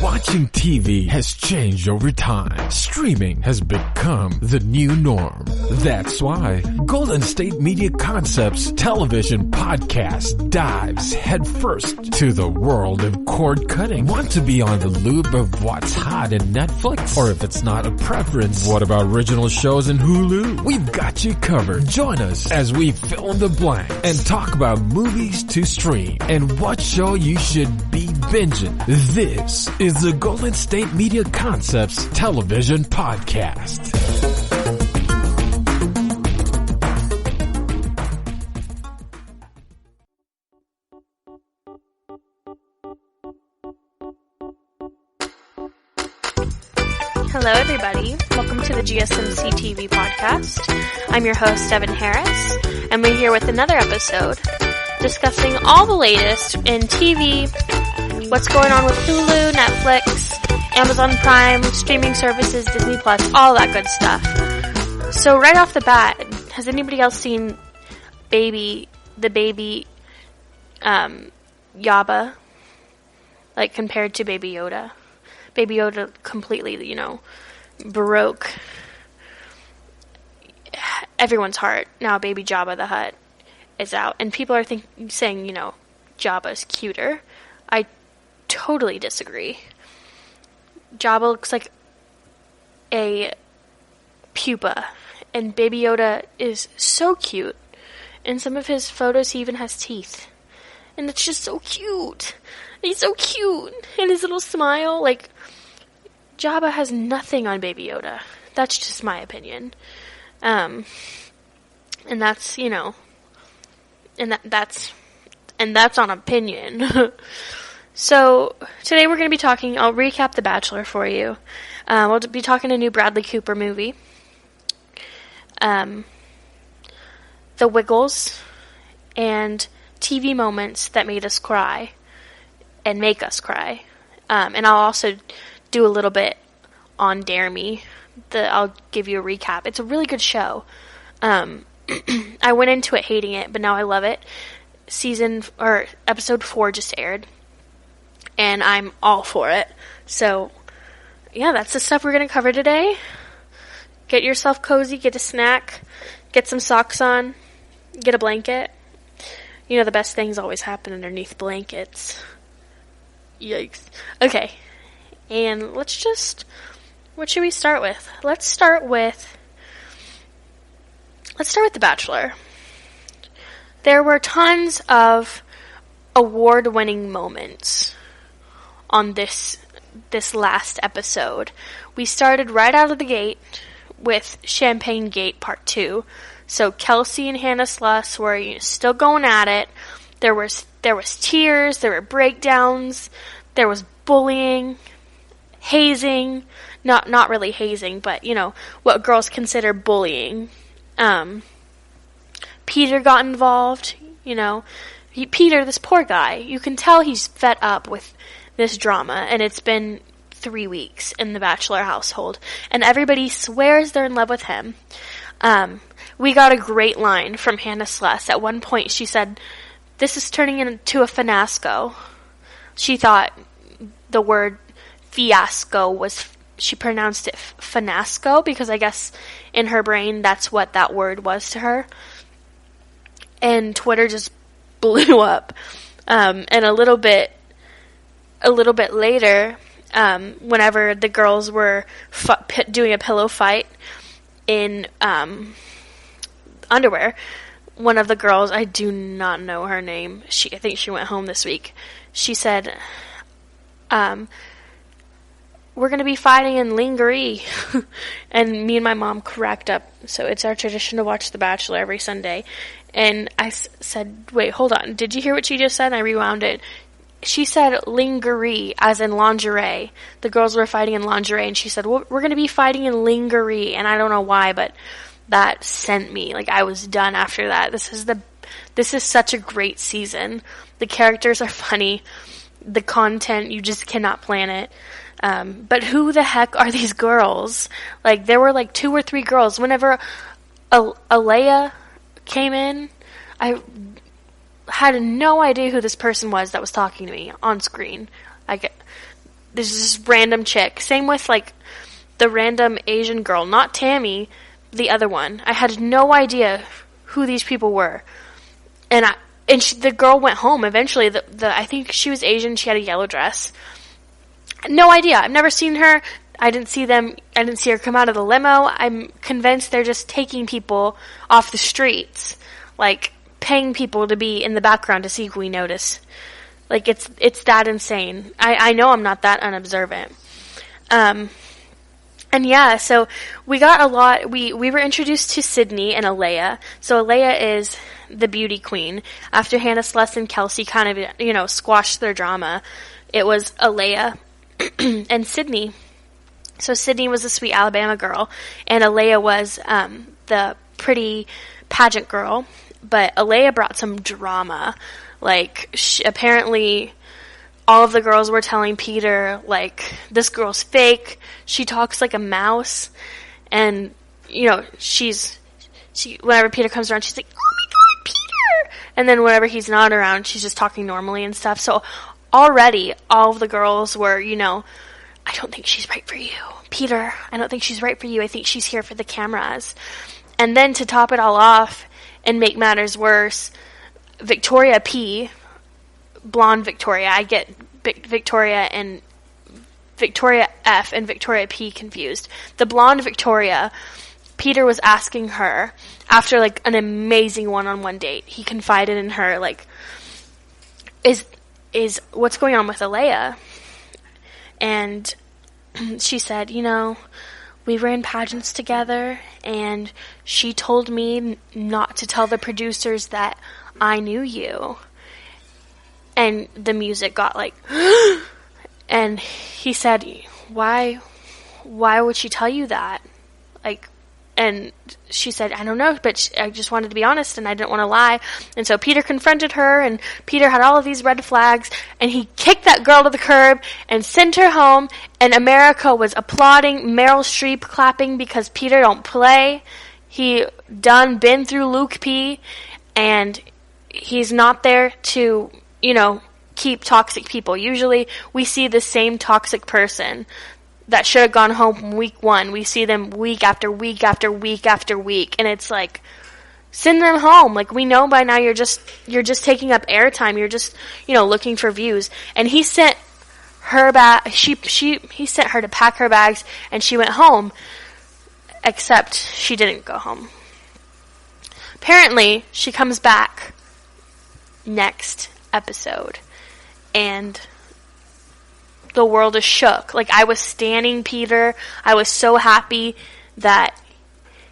Watching TV has changed over time. Streaming has become the new norm. That's why Golden State Media Concepts television podcast dives headfirst to the world of cord cutting. Want to be on the loop of what's hot in Netflix? Or if it's not a preference, what about original shows in Hulu? We've got you covered. Join us as we fill in the blank and talk about movies to stream and what show you should be binging. This is the Golden State Media Concepts television podcast. Hello everybody, welcome to the GSMC TV podcast. I'm your host Devan Harris, and we're here with another episode discussing all the latest in TV, what's going on with Hulu, Netflix, Amazon Prime, streaming services, Disney Plus, all that good stuff. So right off the bat, has anybody else seen the baby Yaba, like compared to Baby Yoda? Baby Yoda completely, broke everyone's heart. Now Baby Jabba the Hutt is out, and people are saying, Jabba's cuter. I totally disagree. Jabba looks like a pupa, and Baby Yoda is so cute. In some of his photos, he even has teeth. And it's just so cute. He's so cute. And his little smile, Jabba has nothing on Baby Yoda. That's just my opinion. And that's, and that's on opinion. So, today we're going to be talking, I'll recap The Bachelor for you. We'll be talking a new Bradley Cooper movie. The Wiggles, and TV moments that made us cry, and make us cry. And I'll also do a little bit on Dare Me. I'll give you a recap. It's a really good show. I went into it hating it, but now I love it. Episode 4 just aired, and I'm all for it. So, yeah, that's the stuff we're going to cover today. Get yourself cozy, get a snack, get some socks on, get a blanket. The best things always happen underneath blankets. Yikes. Okay. And what should we start with? Let's start with The Bachelor. There were tons of award-winning moments on this last episode. We started right out of the gate with Champagne Gate Part 2. So Kelsey and Hannah Sluss were still going at it. There was tears, there were breakdowns, there was bullying, hazing, not really hazing, but what girls consider bullying. Peter got involved, Peter, this poor guy, you can tell he's fed up with this drama, and it's been 3 weeks in the Bachelor household, and everybody swears they're in love with him. We got a great line from Hannah Sluss. At one point she said, "This is turning into a fiasco." She thought the word fiasco she pronounced it finasco, because I guess in her brain that's what that word was to her. And Twitter just blew up. And a little bit later, whenever the girls were doing a pillow fight in underwear, one of the girls, I do not know her name, I think she went home this week, she said, "We're going to be fighting in lingerie." And me and my mom cracked up. So it's our tradition to watch The Bachelor every Sunday. And I said, "Wait, hold on. Did you hear what she just said?" And I rewound it. She said lingerie, as in lingerie. The girls were fighting in lingerie, and she said, "Well, we're going to be fighting in lingerie." And I don't know why, but that sent me. I was done after that. This is such a great season. The characters are funny. The content, you just cannot plan it. But who the heck are these girls? There were 2 or 3 girls. Whenever Alea came in, I had no idea who this person was that was talking to me on screen. there's this random chick. Same with, like, the random Asian girl. Not Tammy, the other one. I had no idea who these people were. And the girl went home eventually. I think she was Asian. She had a yellow dress. No idea. I've never seen her. I didn't see her come out of the limo. I'm convinced they're just taking people off the streets. Like, paying people to be in the background to see who we notice. Like, it's that insane. I know I'm not that unobservant. And yeah, so we got a lot. We were introduced to Sydney and Alea. So Alea is the beauty queen. After Hannah, Celeste, and Kelsey kind of, squashed their drama, it was Alea and Sydney. So Sydney was the sweet Alabama girl, and Alea was the pretty pageant girl. But Alea brought some drama. Like, apparently all of the girls were telling Peter, like, this girl's fake. She talks like a mouse. And, whenever Peter comes around, she's like, oh my God, Peter! And then whenever he's not around, she's just talking normally and stuff. So already all of the girls were, I don't think she's right for you. Peter, I don't think she's right for you. I think she's here for the cameras. And then to top it all off and make matters worse, Victoria P, blonde Victoria, I get Victoria and Victoria F and Victoria P confused. The blonde Victoria, Peter was asking her after, like, an amazing one-on-one date. He confided in her, like, is what's going on with Alea? And she said, we were in pageants together, and she told me not to tell the producers that I knew you. And the music got like, and he said, why would she tell you that? Like, and she said, I don't know, but I just wanted to be honest, and I didn't want to lie. And so Peter confronted her, and Peter had all of these red flags, and he kicked that girl to the curb and sent her home, and America was applauding, Meryl Streep clapping because Peter don't play. He been through Luke P, and he's not there to, keep toxic people. Usually we see the same toxic person that should have gone home week one. We see them week after week after week after week. And it's like, send them home. Like, we know by now you're just taking up airtime. You're just, looking for views. And he sent her back. He sent her to pack her bags, and she went home. Except she didn't go home. Apparently, she comes back next episode, and the world is shook. Like, I was standing Peter. I was so happy that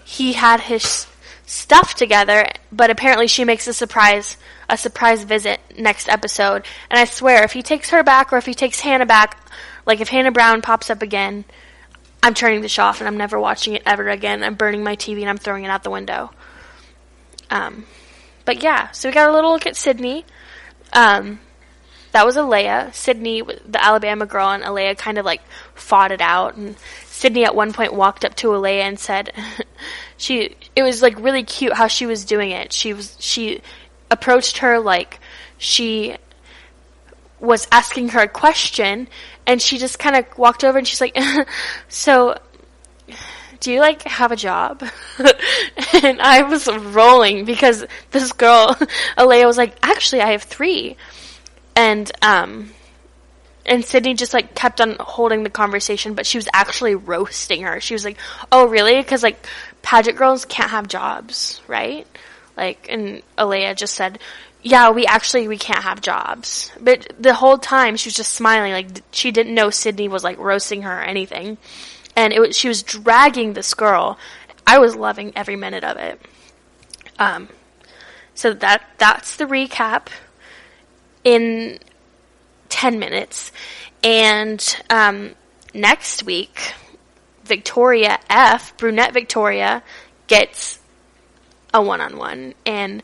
he had his stuff together, but apparently she makes a surprise visit next episode. And I swear, if he takes her back, or if he takes Hannah back, like if Hannah Brown pops up again, I'm turning the show off and I'm never watching it ever again. I'm burning my TV and I'm throwing it out the window. But yeah, so we got a little look at Sydney. That was Alea. Sydney, the Alabama girl, and Alea kind of like fought it out. And Sydney at one point walked up to Alea and said, it was like really cute how she was doing it. She approached her like she was asking her a question, and she just kind of walked over and she's like, so, do you like have a job? And I was rolling because this girl, Alea, was like, actually I have 3. And Sydney just like kept on holding the conversation, but she was actually roasting her. She was like, oh really? Because like pageant girls can't have jobs, right? Like, and Alea just said, yeah, we can't have jobs. But the whole time she was just smiling, like she didn't know Sydney was like roasting her or anything. And she was dragging this girl. I was loving every minute of it. So that's the recap in 10 minutes. And next week, Victoria F, brunette Victoria, gets a one-on-one. And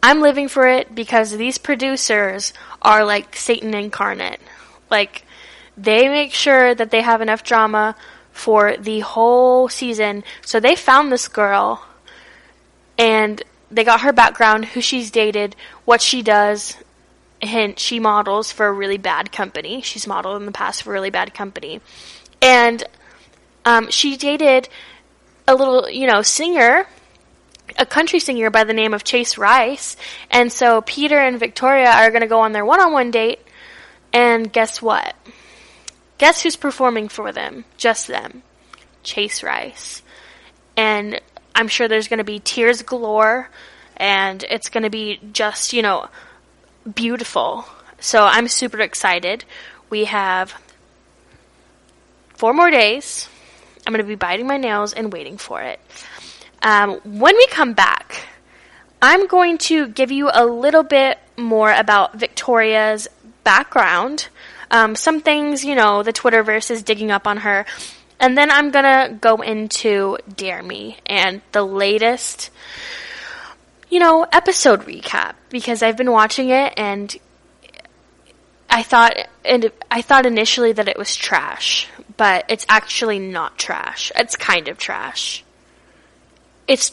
I'm living for it because these producers are like Satan incarnate. Like, they make sure that they have enough drama for the whole season. So they found this girl, and they got her background, who she's dated, what she does, hint, she models for a really bad company. She's modeled in the past for a really bad company. And she dated a little, singer, a country singer by the name of Chase Rice. And so Peter and Victoria are going to go on their one-on-one date. And guess what? Guess who's performing for them? Just them. Chase Rice. And I'm sure there's going to be tears galore. And it's going to be just, beautiful. So I'm super excited. We have 4 more days. I'm going to be biting my nails and waiting for it. When we come back, I'm going to give you a little bit more about Victoria's background. Some things, the Twitterverse is digging up on her. And then I'm going to go into Dare Me and the latest, episode recap. Because I've been watching it and I thought initially that it was trash. But it's actually not trash. It's kind of trash. It's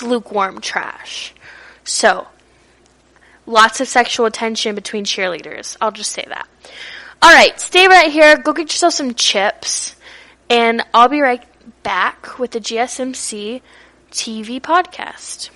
lukewarm trash. So, lots of sexual tension between cheerleaders. I'll just say that. Alright, stay right here. Go get yourself some chips. And I'll be right back with the GSMC TV podcast.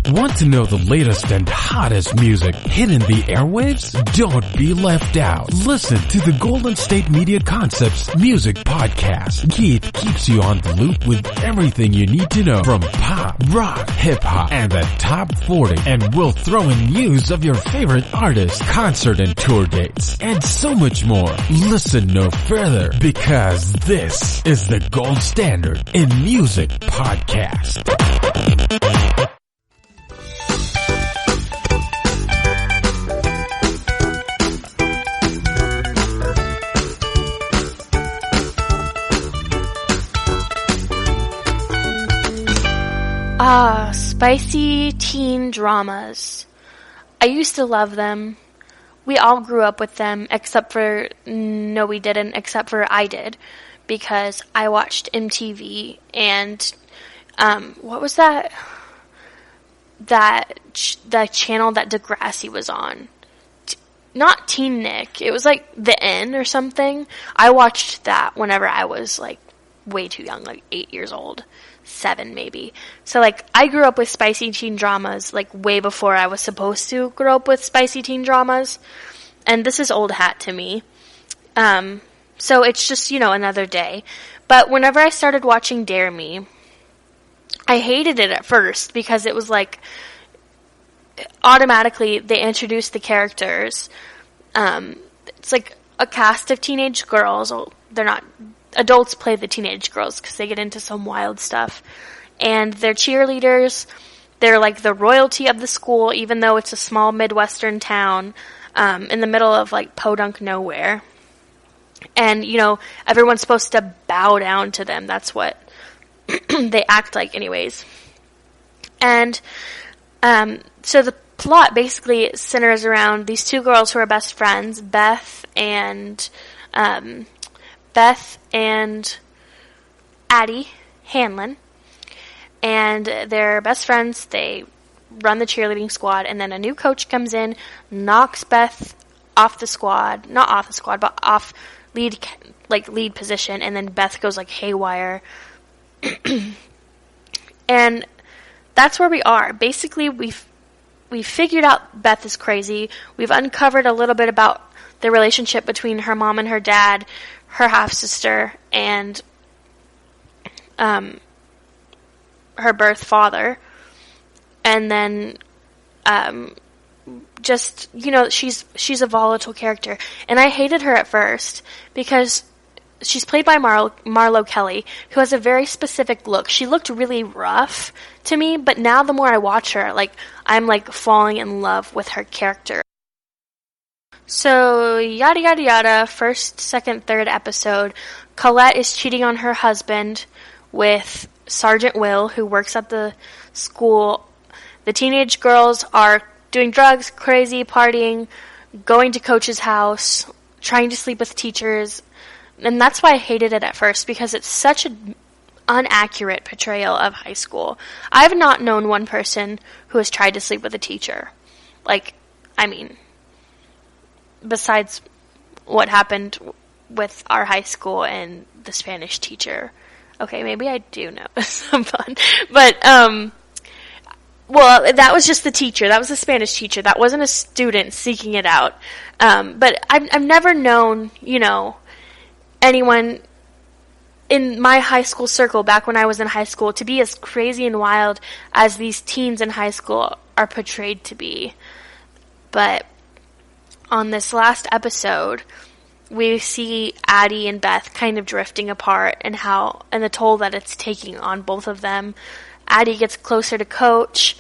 Want to know the latest and hottest music hitting the airwaves? Don't be left out. Listen to the Golden State Media Concepts Music Podcast. It keeps you on the loop with everything you need to know from pop, rock, hip-hop, and the top 40. And we'll throw in news of your favorite artists, concert and tour dates, and so much more. Listen no further, because this is the gold standard in music podcast. Spicy teen dramas. I used to love them. We all grew up with them, except for, no we didn't, except for I did, because I watched MTV, and, what was that? That channel that Degrassi was on. Not Teen Nick, it was like The N or something. I watched that whenever I was, way too young, 8 years old. 7 maybe. So I grew up with spicy teen dramas way before I was supposed to grow up with spicy teen dramas. And this is old hat to me. So it's just, another day. But whenever I started watching Dare Me, I hated it at first because it was automatically they introduced the characters. It's a cast of teenage girls. Well, they're not adults, play the teenage girls because they get into some wild stuff. And they're cheerleaders. They're the royalty of the school, even though it's a small Midwestern town in the middle of podunk nowhere. And, everyone's supposed to bow down to them. That's what they act like anyways. And so the plot basically centers around these 2 girls who are best friends, Beth and Addie Hanlon, and they're best friends. They run the cheerleading squad, and then a new coach comes in, knocks Beth off the squad, not off the squad, but off lead position, and then Beth goes haywire. And that's where we are. Basically, we've figured out Beth is crazy. We've uncovered a little bit about the relationship between her mom and her dad, her half-sister, and her birth father. And then just, she's a volatile character. And I hated her at first because she's played by Marlo Kelly, who has a very specific look. She looked really rough to me, but now the more I watch her, I'm falling in love with her character. So, yada yada yada, first, second, third episode, Colette is cheating on her husband with Sergeant Will, who works at the school. The teenage girls are doing drugs, crazy, partying, going to Coach's house, trying to sleep with teachers. And that's why I hated it at first, because it's such an inaccurate portrayal of high school. I've not known one person who has tried to sleep with a teacher. Like, I mean, besides what happened with our high school and the Spanish teacher. Okay, maybe I do know someone. But, well, that was just the teacher. That was the Spanish teacher. That wasn't a student seeking it out. But I've never known, you know, anyone in my high school circle back when I was in high school to be as crazy and wild as these teens in high school are portrayed to be. But on this last episode, we see Addie and Beth kind of drifting apart and the toll that it's taking on both of them. Addie gets closer to Coach,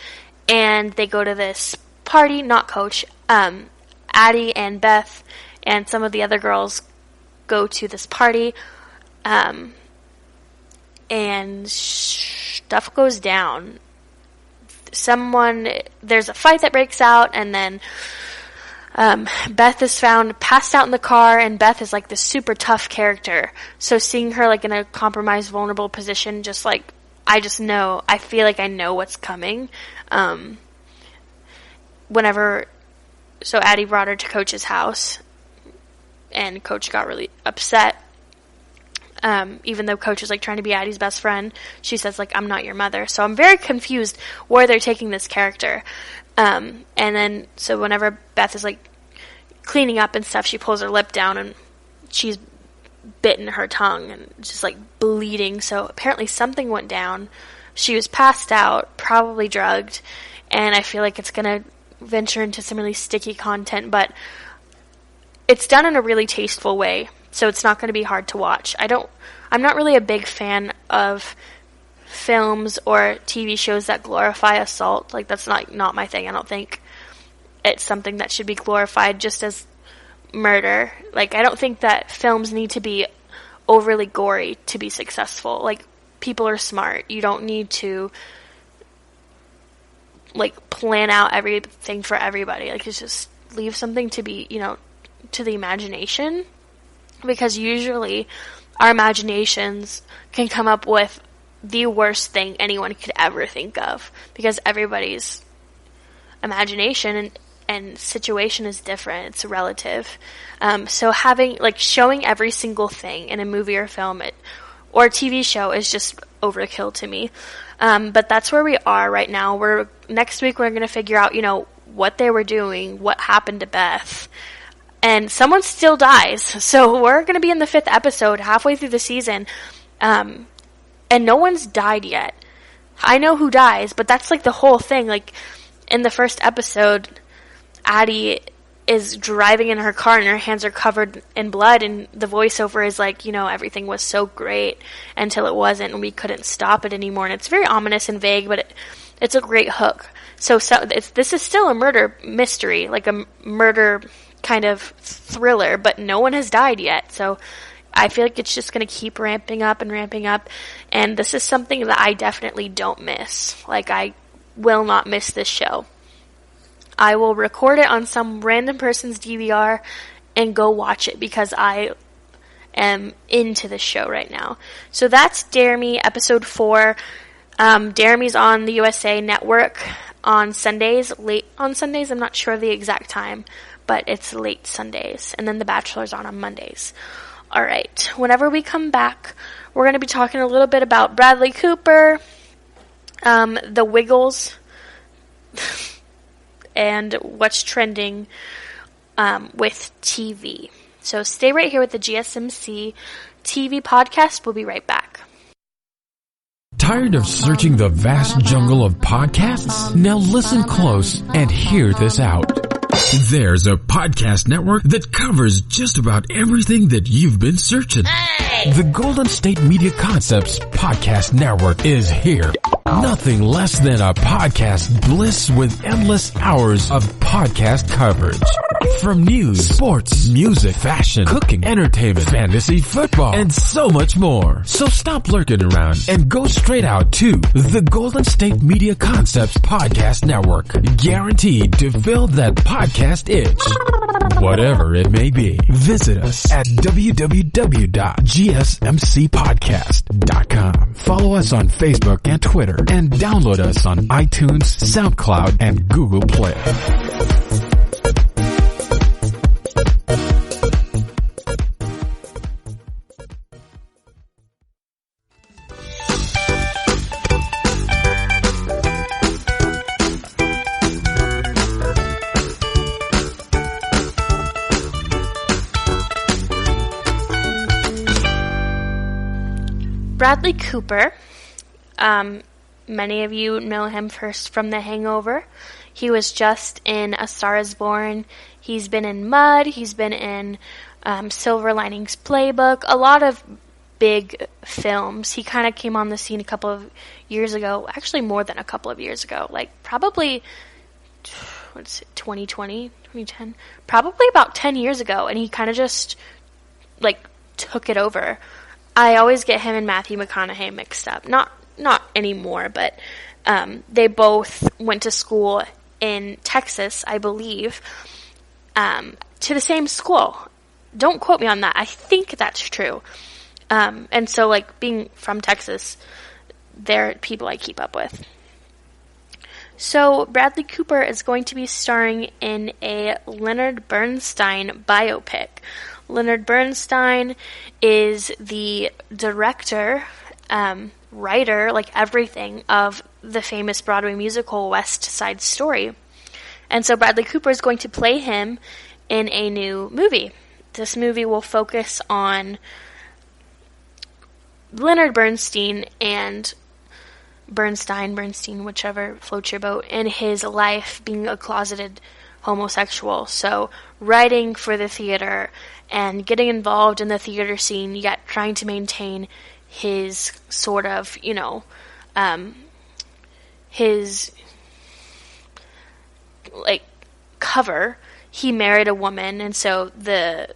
and they go to this party, not Coach, Addie and Beth and some of the other girls go to this party, and stuff goes down. There's a fight that breaks out, and then Beth is found passed out in the car, and Beth is like this super tough character. So seeing her like in a compromised, vulnerable position, just like, I feel like I know what's coming. So Addie brought her to Coach's house, and Coach got really upset. Even though Coach is like trying to be Addie's best friend, she says like, I'm not your mother. So I'm very confused where they're taking this character. And then, so whenever Beth is like cleaning up and stuff, she pulls her lip down and she's bitten her tongue and just like bleeding. So apparently something went down. She was passed out, probably drugged, and I feel like it's gonna venture into some really sticky content, but it's done in a really tasteful way, so it's not gonna be hard to watch. I'm not really a big fan of films or TV shows that glorify assault. Like, that's not my thing. I don't think it's something that should be glorified just as murder. Like, I don't think that films need to be overly gory to be successful. Like, people are smart. You don't need to like plan out everything for everybody. Like, just leave something to be, you know, to the imagination, because usually our imaginations can come up with the worst thing anyone could ever think of, because everybody's imagination and situation is different. It's relative. So showing every single thing in a movie or film or TV show is just overkill to me. But that's where we are right now. Next week we're going to figure out, you know, what they were doing, what happened to Beth. And someone still dies. So we're going to be in the 5th episode, halfway through the season. And no one's died yet. I know who dies, but that's like the whole thing. Like, in the first episode, Addie is driving in her car and her hands are covered in blood, and the voiceover is like, you know, everything was so great until it wasn't, and we couldn't stop it anymore. And it's very ominous and vague, but it's a great hook. So this is still a murder mystery, like a murder kind of thriller, but no one has died yet. So I feel like it's just going to keep ramping up, and this is something that I definitely don't miss. Like, I will not miss this show. I will record it on some random person's DVR and go watch it, because I am into this show right now. So that's Dare Me, episode 4. Dare Me's on the USA Network on Sundays, late on Sundays. I'm not sure the exact time, but it's late Sundays. And then The Bachelor's on Mondays. All right. Whenever we come back, we're going to be talking a little bit about Bradley Cooper, the Wiggles, and what's trending with TV. So stay right here with the GSMC TV podcast. We'll be right back. Tired of searching the vast jungle of podcasts? Now listen close and hear this out. There's a podcast network that covers just about everything that you've been searching. Hey! The Golden State Media Concepts Podcast Network is here. Nothing less than a podcast bliss with endless hours of podcast coverage. From news, sports, music, fashion, cooking, entertainment, fantasy, football, and so much more. So stop lurking around and go straight out to the Golden State Media Concepts Podcast Network. Guaranteed to fill that podcast itch. whatever it may be. Visit us at www.gsmcpodcast.com. Follow us on Facebook and Twitter, and download us on iTunes, SoundCloud, and Google Play. Bradley Cooper, many of you know him first from The Hangover. He was just in A Star is Born. He's been in Mud. He's been in Silver Linings Playbook. A lot of big films. He kind of came on the scene a couple of years ago. Actually, more than a couple of years ago. Like, probably, 2020, 2010? Probably about 10 years ago. And he kind of just, took it over. I always get him and Matthew McConaughey mixed up. Not anymore, but they both went to school in Texas, I believe, to the same school. Don't quote me on that. I think that's true. And so, being from Texas, they're people I keep up with. So, Bradley Cooper is going to be starring in a Leonard Bernstein biopic. Leonard Bernstein is the director, writer, everything of the famous Broadway musical West Side Story. And so Bradley Cooper is going to play him in a new movie. This movie will focus on Leonard Bernstein and Bernstein, whichever floats your boat, in his life being a closeted homosexual. So writing for the theater and getting involved in the theater scene, yet trying to maintain his sort of, his, cover. He married a woman, and so the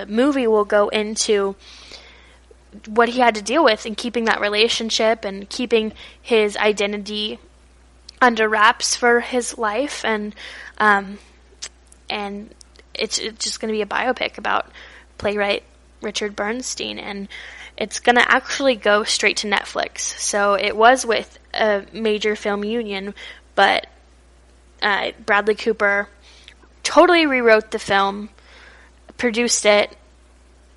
movie will go into what he had to deal with in keeping that relationship and keeping his identity under wraps for his life, and it's just going to be a biopic about playwright Richard Bernstein, and it's going to actually go straight to Netflix. So it was with a major film union, but Bradley Cooper totally rewrote the film, produced it,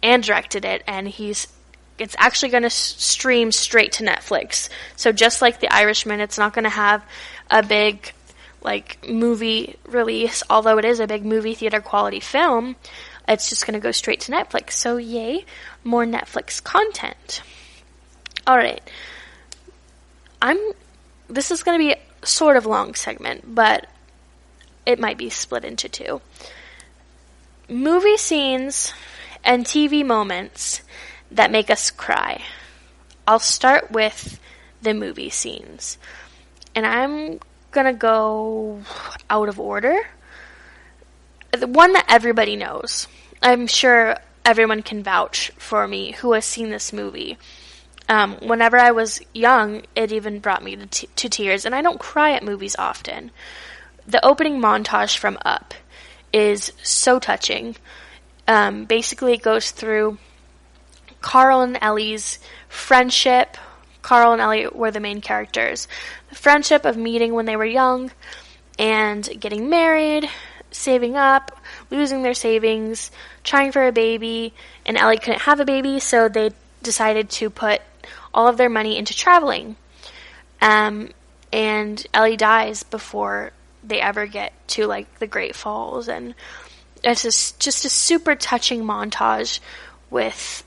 and directed it, and it's actually going to stream straight to Netflix. So just like The Irishman, it's not going to have a big movie release, although it is a big movie theater quality film. It's just going to go straight to Netflix. So yay, more Netflix content. Alright. This is going to be a sort of long segment, but it might be split into two. Movie scenes and TV moments that make us cry. I'll start with the movie scenes. And I'm gonna go out of order. The one that everybody knows. I'm sure everyone can vouch for me who has seen this movie. Whenever I was young, it even brought me to tears, and I don't cry at movies often. The opening montage from Up is so touching. Basically, it goes through Carl and Ellie's friendship. Carl and Ellie were the main characters. The friendship of meeting when they were young and getting married, saving up, losing their savings, trying for a baby, and Ellie couldn't have a baby, so they decided to put all of their money into traveling. And Ellie dies before they ever get to the Great Falls, and it's just a super touching montage with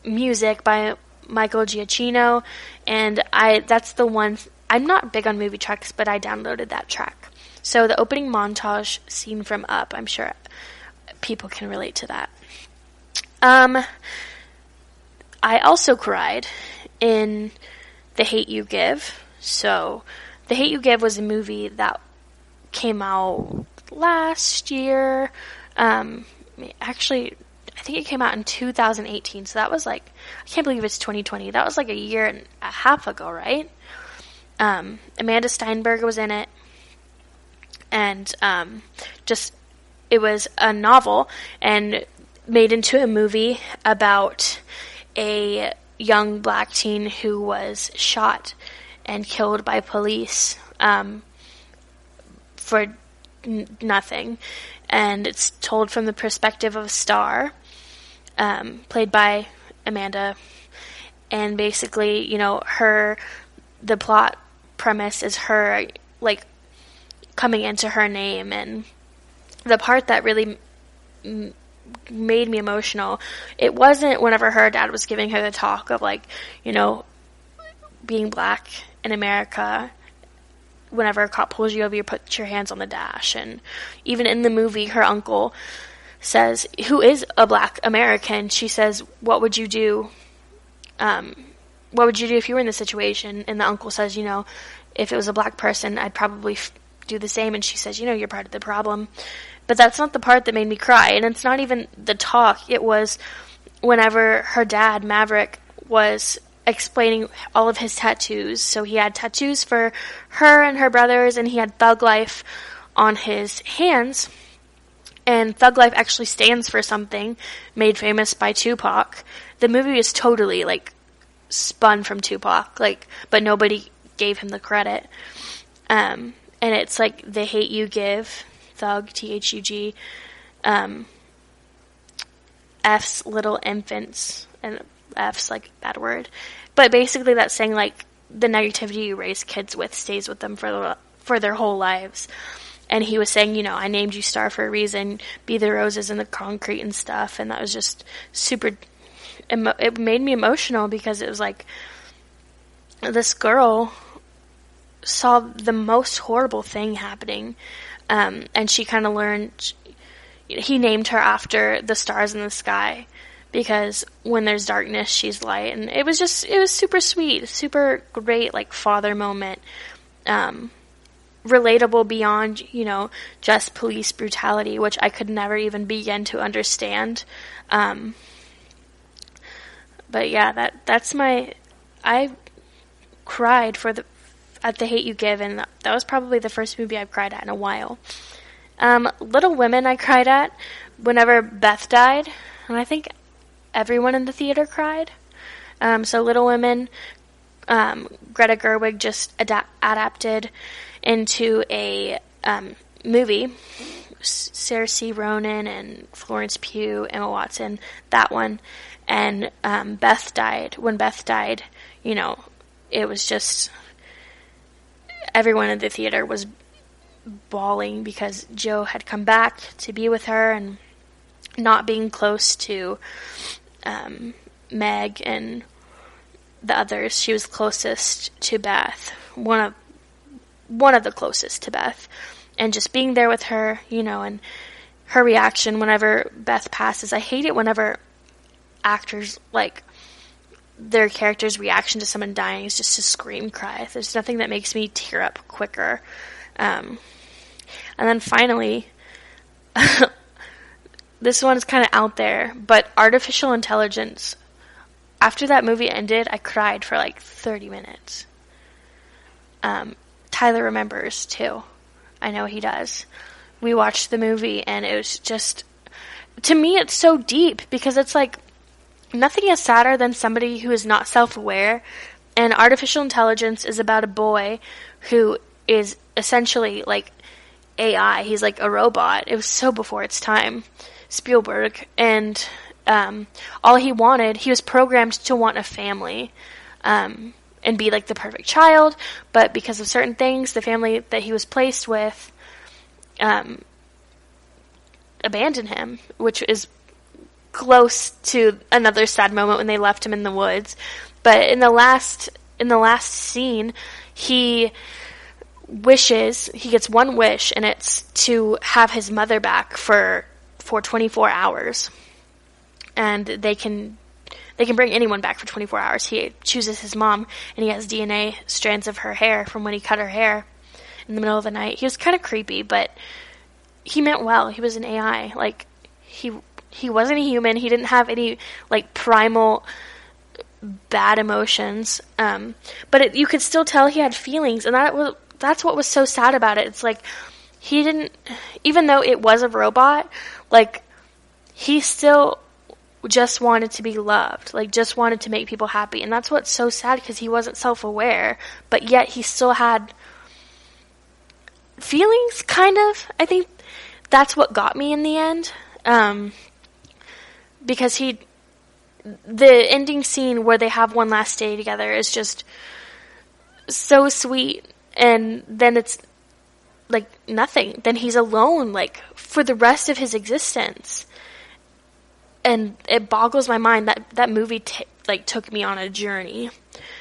music by Michael Giacchino, and that's the one. I'm not big on movie tracks, but I downloaded that track. So the opening montage scene from Up, I'm sure people can relate to that. I also cried in The Hate U Give. So The Hate U Give was a movie that came out last year. Actually, I think it came out in 2018, so that was I can't believe it's 2020. That was a year and a half ago, right? Amanda Steinberg was in it, and it was a novel and made into a movie about a young black teen who was shot and killed by police for nothing. And it's told from the perspective of Star, played by Amanda. And basically, you know, the plot premise is her, like, coming into her name. And the part that really made me emotional, it wasn't whenever her dad was giving her the talk of, like, you know, being black in America. Whenever a cop pulls you over, you put your hands on the dash. And even in the movie, her uncle says, who is a black American, she says, what would you do? What would you do if you were in this situation? And the uncle says, you know, if it was a black person, I'd probably do the same. And she says, you know, you're part of the problem. But that's not the part that made me cry. And it's not even the talk. It was whenever her dad, Maverick, was explaining all of his tattoos. So he had tattoos for her and her brothers, and he had Thug Life on his hands. And Thug Life actually stands for something made famous by Tupac. The movie is totally, like, spun from Tupac, like, but nobody gave him the credit. And it's like, they hate you give, Thug, Thug, F's little infants, and F's like bad word, but basically that's saying, like, the negativity you raise kids with stays with them for their whole lives. And he was saying, you know, I named you Star for a reason, be the roses and the concrete and stuff. And that was just super, it made me emotional, because it was like, this girl saw the most horrible thing happening. And she kind of learned, he named her after the stars in the sky, because when there's darkness, she's light. And it was super sweet, super great, like, father moment. Relatable beyond, you know, just police brutality, which I could never even begin to understand. But yeah, I cried at The Hate U Give, and that was probably the first movie I've cried at in a while. Little Women I cried at whenever Beth died, and I think everyone in the theater cried. So Little Women, Greta Gerwig just adapted into a movie. Saoirse Ronan and Florence Pugh, Emma Watson, that one. And Beth died. When Beth died, you know, it was just, everyone in the theater was bawling, because Joe had come back to be with her, and not being close to Meg and the others. She was closest to Beth, one of the closest to Beth, and just being there with her, you know, and her reaction whenever Beth passes. I hate it whenever actors, like, their character's reaction to someone dying is just to scream cry. There's nothing that makes me tear up quicker. And then finally, this one is kind of out there, but artificial intelligence. After that movie ended, I cried for like 30 minutes. Tyler remembers too. I know he does. We watched the movie, and it was just, to me, it's so deep, because it's like, nothing is sadder than somebody who is not self-aware. And artificial intelligence is about a boy who is essentially like AI. He's like a robot. It was so before its time. Spielberg. And all he wanted, he was programmed to want a family. And be like the perfect child. But because of certain things, the family that he was placed with abandoned him. Which is close to another sad moment when they left him in the woods. But in the last scene, he gets one wish, and it's to have his mother back for 24 hours. And they can bring anyone back for 24 hours. He chooses his mom, and he has DNA strands of her hair from when he cut her hair in the middle of the night. He was kind of creepy, but he meant well. He was an AI. Like, he wasn't a human. He didn't have any, like, primal bad emotions. But you could still tell he had feelings, and that's what was so sad about it. It's like, he didn't, even though it was a robot, like, he still just wanted to be loved, like, just wanted to make people happy. And that's what's so sad, because he wasn't self-aware, but yet he still had feelings, kind of. I think that's what got me in the end, because the ending scene where they have one last day together is just so sweet, and then it's like nothing. Then he's alone, like, for the rest of his existence. And it boggles my mind that that movie took me on a journey.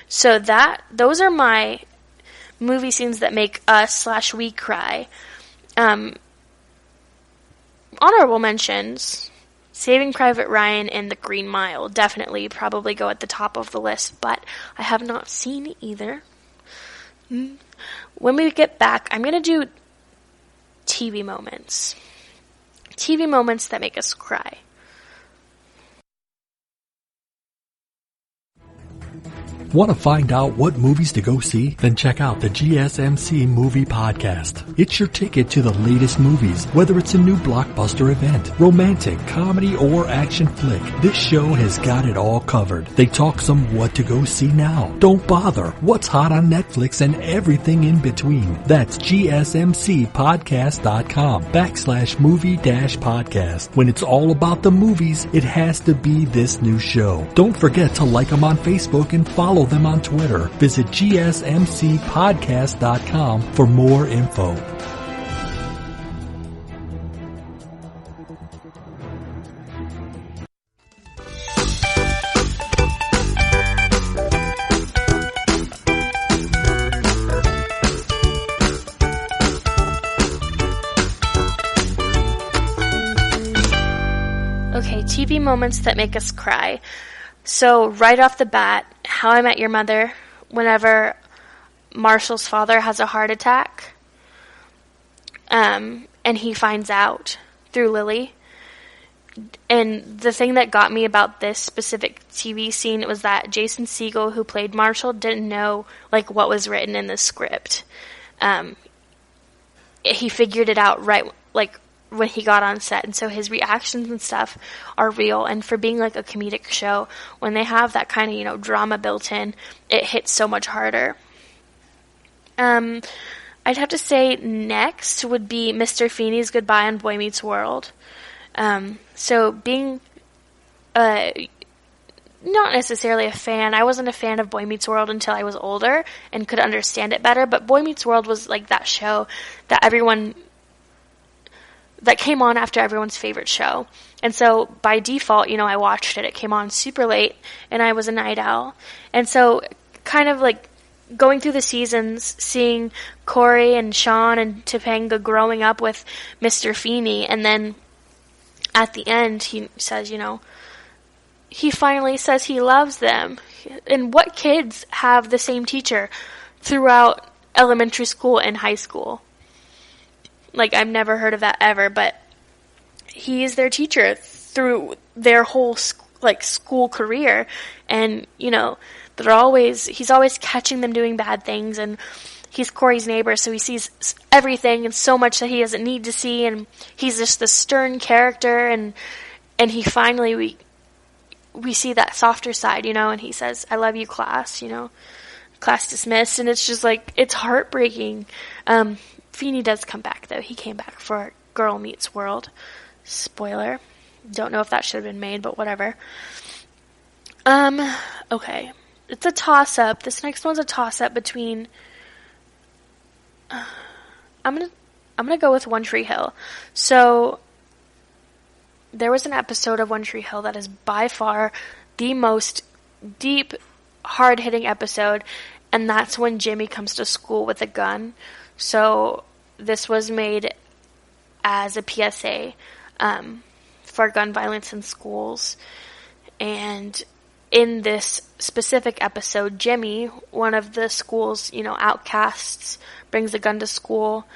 So those are my movie scenes that make us/we cry. Honorable mentions: Saving Private Ryan and The Green Mile definitely probably go at the top of the list, but I have not seen either. When we get back, I'm going to do TV moments. TV moments that make us cry. Want to find out what movies to go see? Then check out the GSMC Movie Podcast. It's your ticket to the latest movies, whether it's a new blockbuster event, romantic, comedy, or action flick. This show has got it all covered. They talk some what to go see now, don't bother, what's hot on Netflix, and everything in between. That's gsmcpodcast.com/movie-podcast. When it's all about the movies, it has to be this new show. Don't forget to like them on Facebook and follow them on Twitter. Visit gsmcpodcast.com for more info. Okay, TV moments that make us cry. So, right off the bat, How I Met Your Mother, whenever Marshall's father has a heart attack, and he finds out through Lily. And the thing that got me about this specific TV scene was that Jason Segel, who played Marshall, didn't know, like, what was written in the script. He figured it out right, like, when he got on set, and so his reactions and stuff are real. And for being like a comedic show, when they have that kind of, drama built in, it hits so much harder. I'd have to say next would be Mr. Feeney's goodbye on Boy Meets World. So being not necessarily a fan, I wasn't a fan of Boy Meets World until I was older and could understand it better, but Boy Meets World was like that show that came on after everyone's favorite show. And so by default, I watched it. It came on super late, and I was a night owl. And so kind of like going through the seasons, seeing Corey and Sean and Topanga growing up with Mr. Feeney, and then at the end he says, he finally says he loves them. And what kids have the same teacher throughout elementary school and high school? Like, I've never heard of that ever, but he is their teacher through their whole, school career. And, he's always catching them doing bad things, and he's Corey's neighbor, so he sees everything and so much that he doesn't need to see, and he's just the stern character, and he finally, we see that softer side, and he says, I love you, class, class dismissed, and it's just like, it's heartbreaking. Feeney does come back, though. He came back for Girl Meets World. Spoiler. Don't know if that should have been made, but whatever. Okay. It's a toss-up. This next one's a toss-up between... I'm gonna go with One Tree Hill. So, there was an episode of One Tree Hill that is by far the most deep, hard-hitting episode, and that's when Jimmy comes to school with a gun. So this was made as a PSA for gun violence in schools. And in this specific episode, Jimmy, one of the school's, outcasts, brings a gun to school.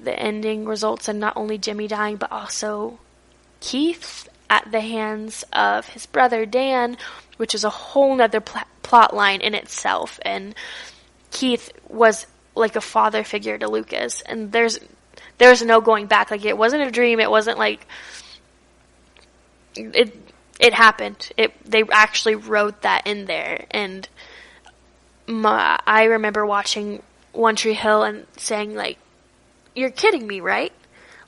The ending results in not only Jimmy dying, but also Keith at the hands of his brother Dan, which is a whole nother plot line in itself. And Keith was like a father figure to Lucas, and there's there was no going back. Like, it wasn't a dream. It wasn't like it happened. They actually wrote that in there. And I remember watching One Tree Hill and saying, like, you're kidding me, right?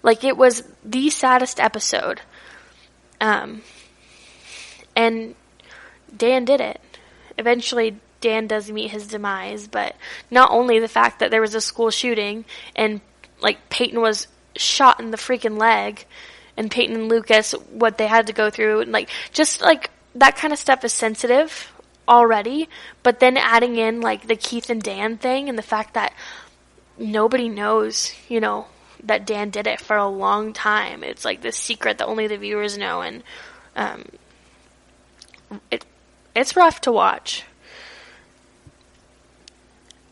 Like, it was the saddest episode. And Dan did it. Eventually, Dan does meet his demise, but not only the fact that there was a school shooting and, like, Peyton was shot in the freaking leg, and Peyton and Lucas, what they had to go through, and, like, just, like, that kind of stuff is sensitive already, but then adding in, like, the Keith and Dan thing and the fact that nobody knows, you know, that Dan did it for a long time. It's like this secret that only the viewers know, and it's rough to watch.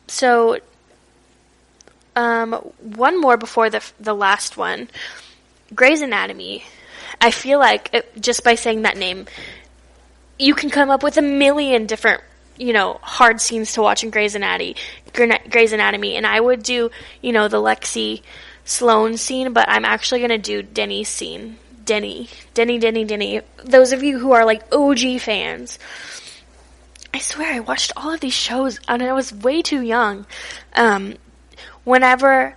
So, one more before the last one. Grey's Anatomy. I feel like, just by saying that name, you can come up with a million different, you know, hard scenes to watch in Grey's Anatomy. And I would do, you know, the Lexi Sloane scene, but I'm actually going to do Denny's scene. Denny. Those of you who are, like, OG fans. I swear I watched all of these shows and I was way too young. Whenever,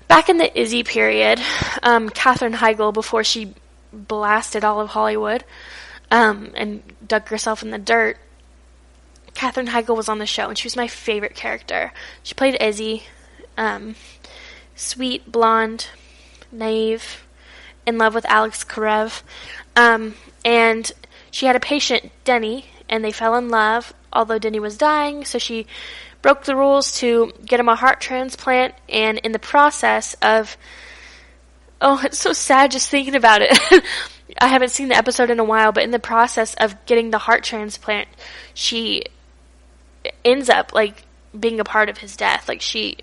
back in the Izzy period, Katherine Heigl, before she blasted all of Hollywood, and dug herself in the dirt, Katherine Heigl was on the show, and she was my favorite character. She played Izzy, sweet, blonde, naive, in love with Alex Karev, and she had a patient, Denny, and they fell in love, although Denny was dying, so she broke the rules to get him a heart transplant, and in the process of, oh, it's so sad just thinking about it. I haven't seen the episode in a while, but in the process of getting the heart transplant, she ends up, like, being a part of his death. Like, she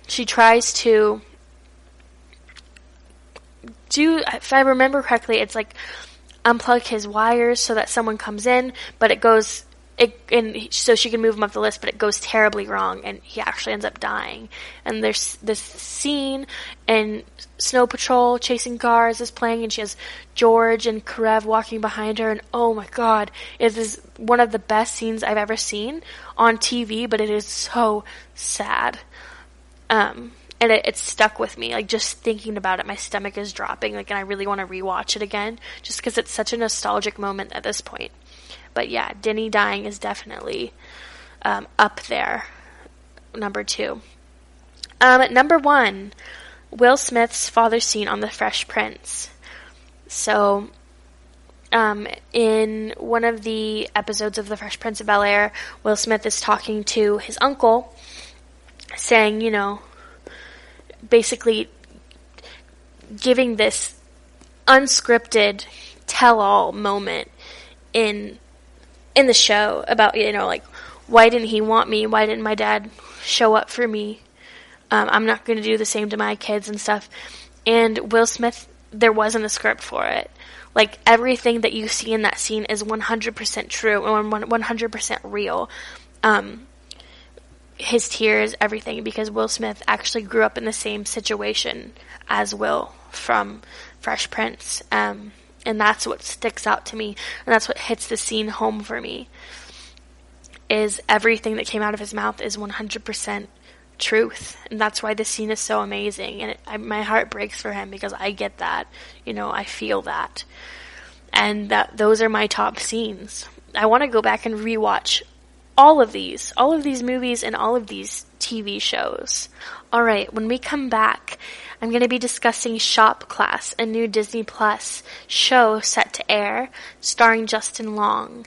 tries to do, if I remember correctly, it's like unplug his wires so that someone comes in, but so she can move him up the list, but it goes terribly wrong, and he actually ends up dying. And there's this scene, and Snow Patrol chasing cars is playing, and she has George and Karev walking behind her, and oh my god, it is one of the best scenes I've ever seen on TV, but it is so sad. And it stuck with me. Like, just thinking about it, my stomach is dropping, like, and I really want to rewatch it again, just because it's such a nostalgic moment at this point. But yeah, Denny dying is definitely up there. Number 2. Number 1, Will Smith's father scene on The Fresh Prince. So, in one of the episodes of The Fresh Prince of Bel-Air, Will Smith is talking to his uncle, saying, you know, basically giving this unscripted tell-all moment in the show about, you know, like, why didn't he want me? Why didn't my dad show up for me? I'm not going to do the same to my kids and stuff. And Will Smith, there wasn't a script for it. Like, everything that you see in that scene is 100% true and 100% real. His tears, everything, because Will Smith actually grew up in the same situation as Will from Fresh Prince. And that's what sticks out to me, and that's what hits the scene home for me, is everything that came out of his mouth is 100% truth, and that's why this scene is so amazing, and my heart breaks for him, because I get that, you know, I feel that, and those are my top scenes. I want to go back and rewatch all of these movies and all of these TV shows. Alright, when we come back, I'm going to be discussing Shop Class, a new Disney Plus show set to air, starring Justin Long.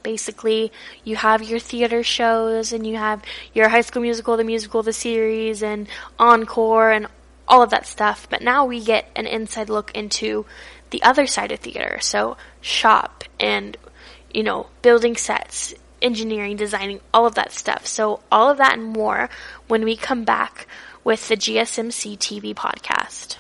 Basically, you have your theater shows, and you have your High School Musical, the series, and Encore, and all of that stuff. But now we get an inside look into the other side of theater. So, shop, and, you know, building sets, engineering, designing, all of that stuff. So, all of that and more when we come back with the GSMC TV podcast.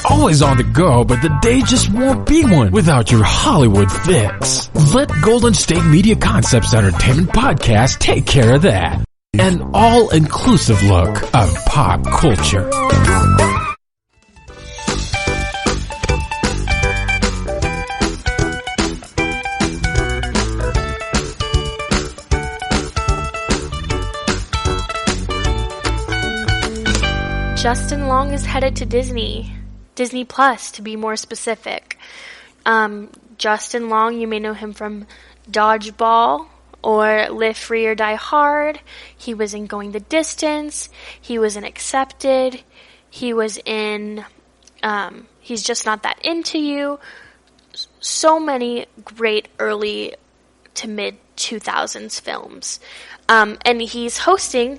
always on the go, but the day just won't be one without your Hollywood fix. Let Golden State Media Concepts Entertainment Podcast take care of that. An all-inclusive look of pop culture. Justin Long is headed to Disney Plus to be more specific. Justin Long, you may know him from Dodgeball or Live Free or Die Hard. He was in Going the Distance. He was in Accepted. He was in He's Just Not That Into You. So many great early to mid 2000s films. And he's hosting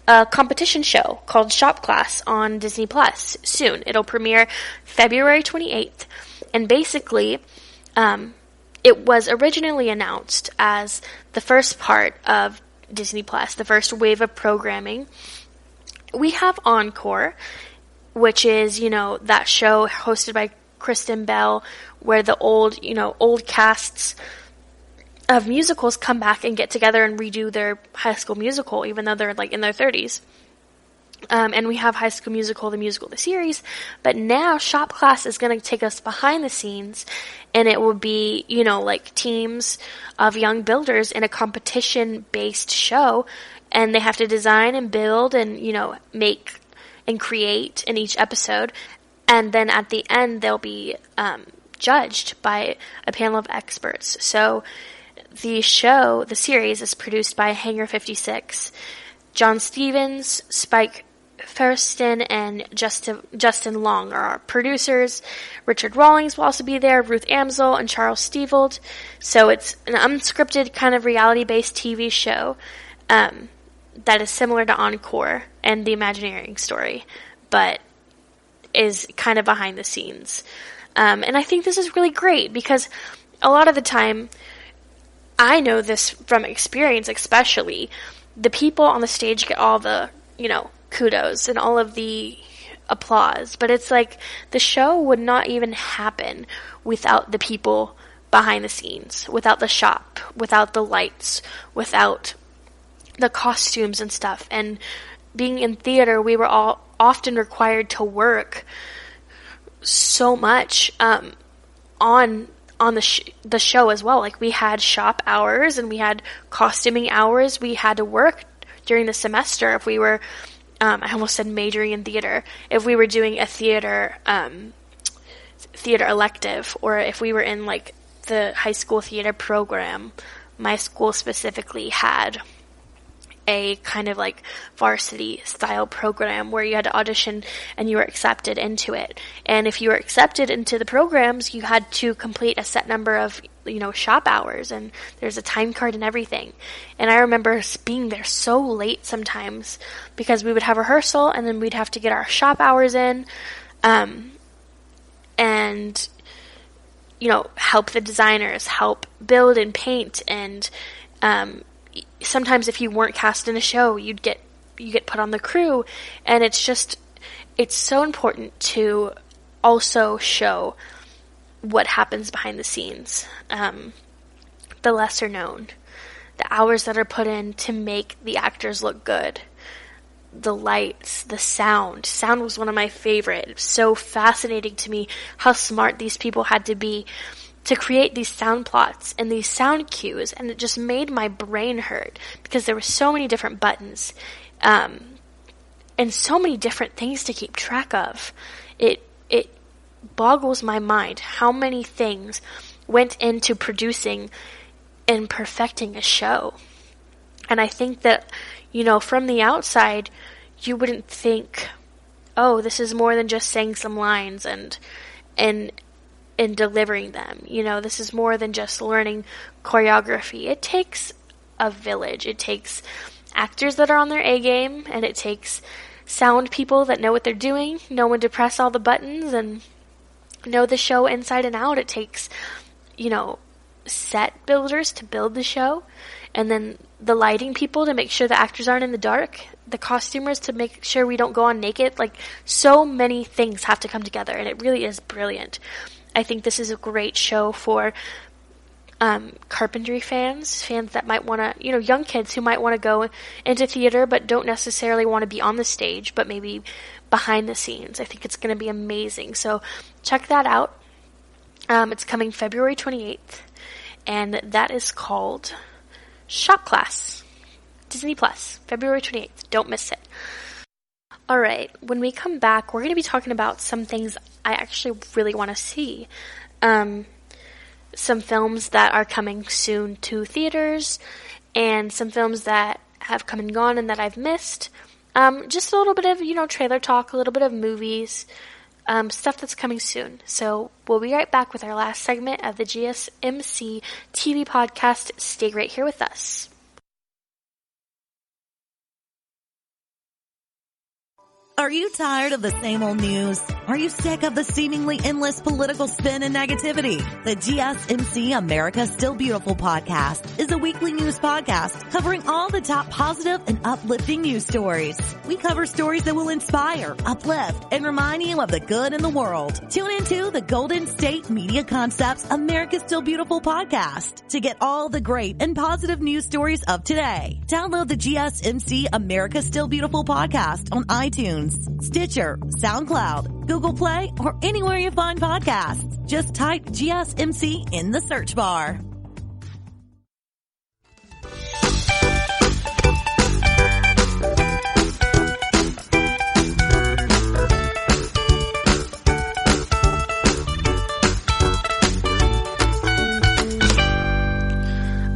a competition show called Shop Class on Disney Plus soon. It'll premiere February 28th. And basically, it was originally announced as the first part of Disney Plus, the first wave of programming. We have Encore, which is, that show hosted by Kristen Bell, where the old casts of musicals come back and get together and redo their High School Musical, even though they're in their 30s. And we have High School Musical, the series. But now Shop Class is going to take us behind the scenes, and it will be, teams of young builders in a competition-based show, and they have to design and build and, make and create in each episode. And then at the end, they'll be judged by a panel of experts. So the series is produced by Hangar 56. John Stevens, Spike Thurston, and Justin Long are our producers. Richard Rawlings will also be there, Ruth Amsel, and Charles Stevold. So it's an unscripted kind of reality-based TV show that is similar to Encore and The Imagineering Story, but is kind of behind the scenes. And I think this is really great because a lot of the time, I know this from experience especially, the people on the stage get all the, kudos and all of the applause. But it's like the show would not even happen without the people behind the scenes, without the shop, without the lights, without the costumes and stuff. And being in theater, we were all often required to work so much on the show as well. We had shop hours and we had costuming hours. We had to work during the semester if we were, I almost said majoring in theater, if we were doing a theater elective, or if we were in the high school theater program. My school specifically had a kind of varsity style program where you had to audition and you were accepted into it. And if you were accepted into the programs, you had to complete a set number of, shop hours, and there's a time card and everything. And I remember being there so late sometimes because we would have rehearsal and then we'd have to get our shop hours in, and, help the designers, help build and paint, and, sometimes if you weren't cast in a show, you get put on the crew, and it's so important to also show what happens behind the scenes, the lesser known, the hours that are put in to make the actors look good, the lights, the sound. Sound was one of my favorite. It was so fascinating to me how smart these people had to be to create these sound plots and these sound cues, and it just made my brain hurt because there were so many different buttons and so many different things to keep track of. It boggles my mind how many things went into producing and perfecting a show. And I think that, from the outside, you wouldn't think, oh, this is more than just saying some lines and delivering them. This is more than just learning choreography. It takes a village. It takes actors that are on their A game, and it takes sound people that know what they're doing, know when to press all the buttons, and know the show inside and out. It takes, set builders to build the show, and then the lighting people to make sure the actors aren't in the dark, the costumers to make sure we don't go on naked. Like, so many things have to come together, and it really is brilliant. I think this is a great show for carpentry fans that might want to, young kids who might want to go into theater but don't necessarily want to be on the stage, but maybe behind the scenes. I think it's going to be amazing. So check that out. It's coming February 28th, and that is called Shop Class. Disney Plus, February 28th. Don't miss it. Alright, when we come back, we're going to be talking about some things I actually really want to see. Some films that are coming soon to theaters, and some films that have come and gone and that I've missed. Just a little bit of, trailer talk, a little bit of movies, stuff that's coming soon. So we'll be right back with our last segment of the GSMC TV podcast. Stay right here with us. Are you tired of the same old news? Are you sick of the seemingly endless political spin and negativity? The GSMC America's Still Beautiful podcast is a weekly news podcast covering all the top positive and uplifting news stories. We cover stories that will inspire, uplift, and remind you of the good in the world. Tune into the Golden State Media Concepts America's Still Beautiful podcast to get all the great and positive news stories of today. Download the GSMC America's Still Beautiful podcast on iTunes, Stitcher, SoundCloud, Google Play, or anywhere you find podcasts. Just type GSMC in the search bar.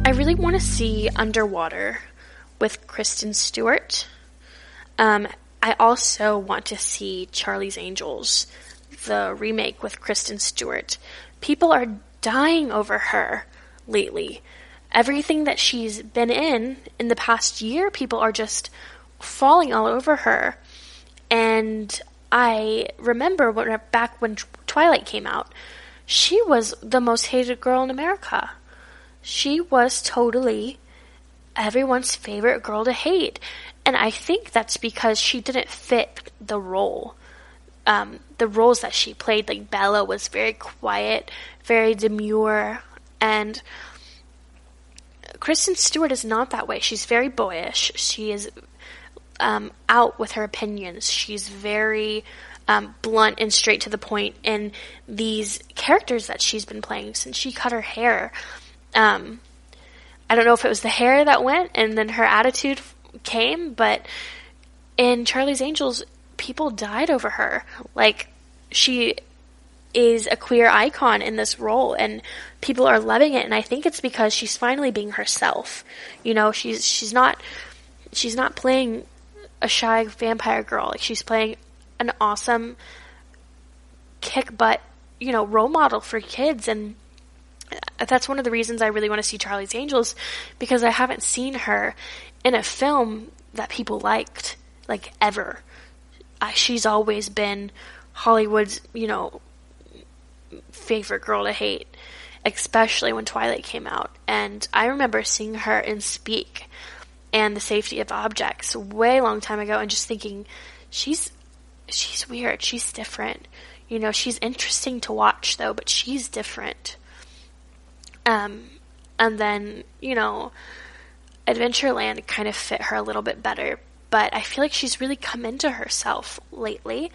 I really want to see Underwater with Kristen Stewart. I also want to see Charlie's Angels, the remake with Kristen Stewart. People are dying over her lately. Everything that she's been in the past year, people are just falling all over her. And I remember back when Twilight came out, she was the most hated girl in America. She was totally everyone's favorite girl to hate. And I think that's because she didn't fit the role. The roles that she played, like Bella, was very quiet, very demure, and Kristen Stewart is not that way. She's very boyish. She is out with her opinions. She's very blunt and straight to the point in these characters that she's been playing since she cut her hair. I don't know if it was the hair that went and then her attitude came, but in Charlie's Angels, people died over her. Like, she is a queer icon in this role, and people are loving it, and I think it's because she's finally being herself. She's not playing a shy vampire girl. Like, she's playing an awesome kick-butt, role model for kids, and that's one of the reasons I really want to see Charlie's Angels, because I haven't seen her in a film that people liked, like, ever. She's always been Hollywood's, favorite girl to hate, especially when Twilight came out. And I remember seeing her in Speak and The Safety of Objects way long time ago and just thinking, she's weird, she's different. She's interesting to watch, though, but she's different. And then, Adventureland kind of fit her a little bit better, but I feel like she's really come into herself lately,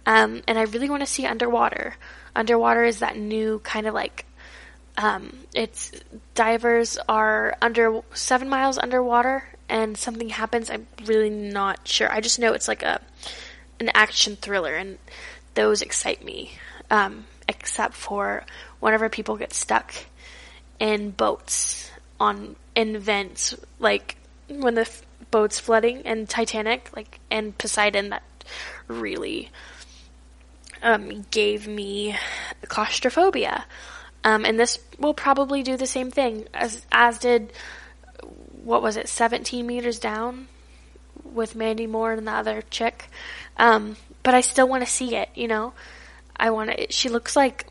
and I really want to see Underwater. Underwater is that new kind of like, it's divers are 7 miles underwater, and something happens. I'm really not sure. I just know it's like an action thriller, and those excite me, except for whenever people get stuck in boats in vents, like when the boat's flooding in Titanic, like, and Poseidon, that really gave me claustrophobia. And this will probably do the same thing as did, 17 Meters Down with Mandy Moore and the other chick. But I still want to see it, I want to. She looks like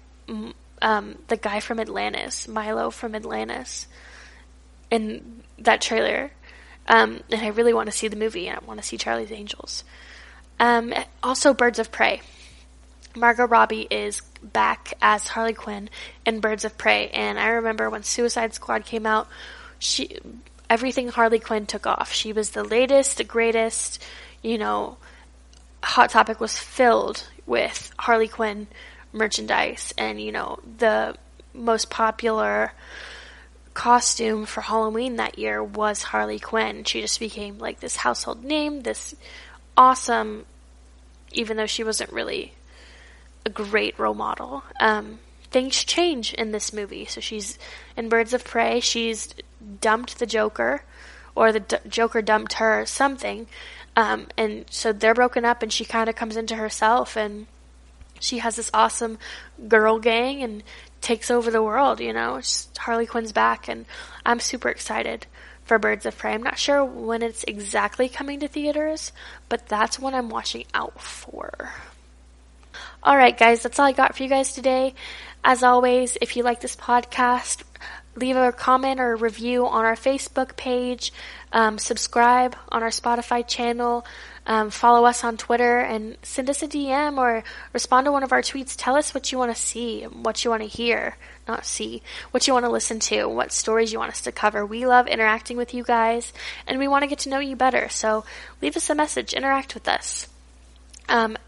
the guy from Atlantis, Milo from Atlantis, in that trailer. And I really want to see the movie, and I want to see Charlie's Angels. Also, Birds of Prey. Margot Robbie is back as Harley Quinn in Birds of Prey, and I remember when Suicide Squad came out, everything Harley Quinn took off. She was the latest, the greatest, Hot Topic was filled with Harley Quinn merchandise, and, the most popular costume for Halloween that year was Harley Quinn. She just became like this household name, this awesome, even though she wasn't really a great role model. Things change in this movie. So she's in Birds of Prey. She's dumped the Joker, or the Joker dumped her, something. And so they're broken up, and she kind of comes into herself, and she has this awesome girl gang and takes over the world. Harley Quinn's back, and I'm super excited for Birds of Prey. I'm not sure when it's exactly coming to theaters, but that's what I'm watching out for. Alright guys, that's all I got for you guys today. As always, if you like this podcast, leave a comment or a review on our Facebook page, subscribe on our Spotify channel, follow us on Twitter, and send us a DM or respond to one of our tweets. Tell us what you want to see, what you want to hear, not see, what you want to listen to, what stories you want us to cover. We love interacting with you guys, and we want to get to know you better, so leave us a message, interact with us.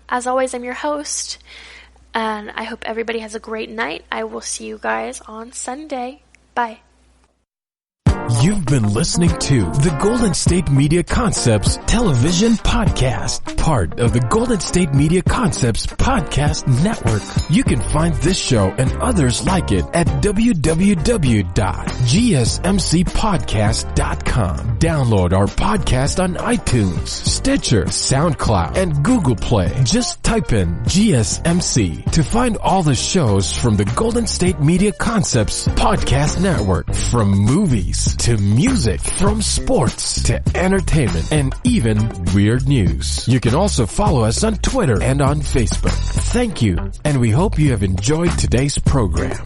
As always, I'm your host, and I hope everybody has a great night. I will see you guys on Sunday. Bye. You've been listening to the Golden State Media Concepts Television Podcast, part of the Golden State Media Concepts Podcast Network. You can find this show and others like it at www.gsmcpodcast.com. Download our podcast on iTunes, Stitcher, SoundCloud, and Google Play. Just type in GSMC to find all the shows from the Golden State Media Concepts Podcast Network, from movies to music, from sports to entertainment, and even weird news. You can also follow us on Twitter and on Facebook. Thank you, and we hope you have enjoyed today's program.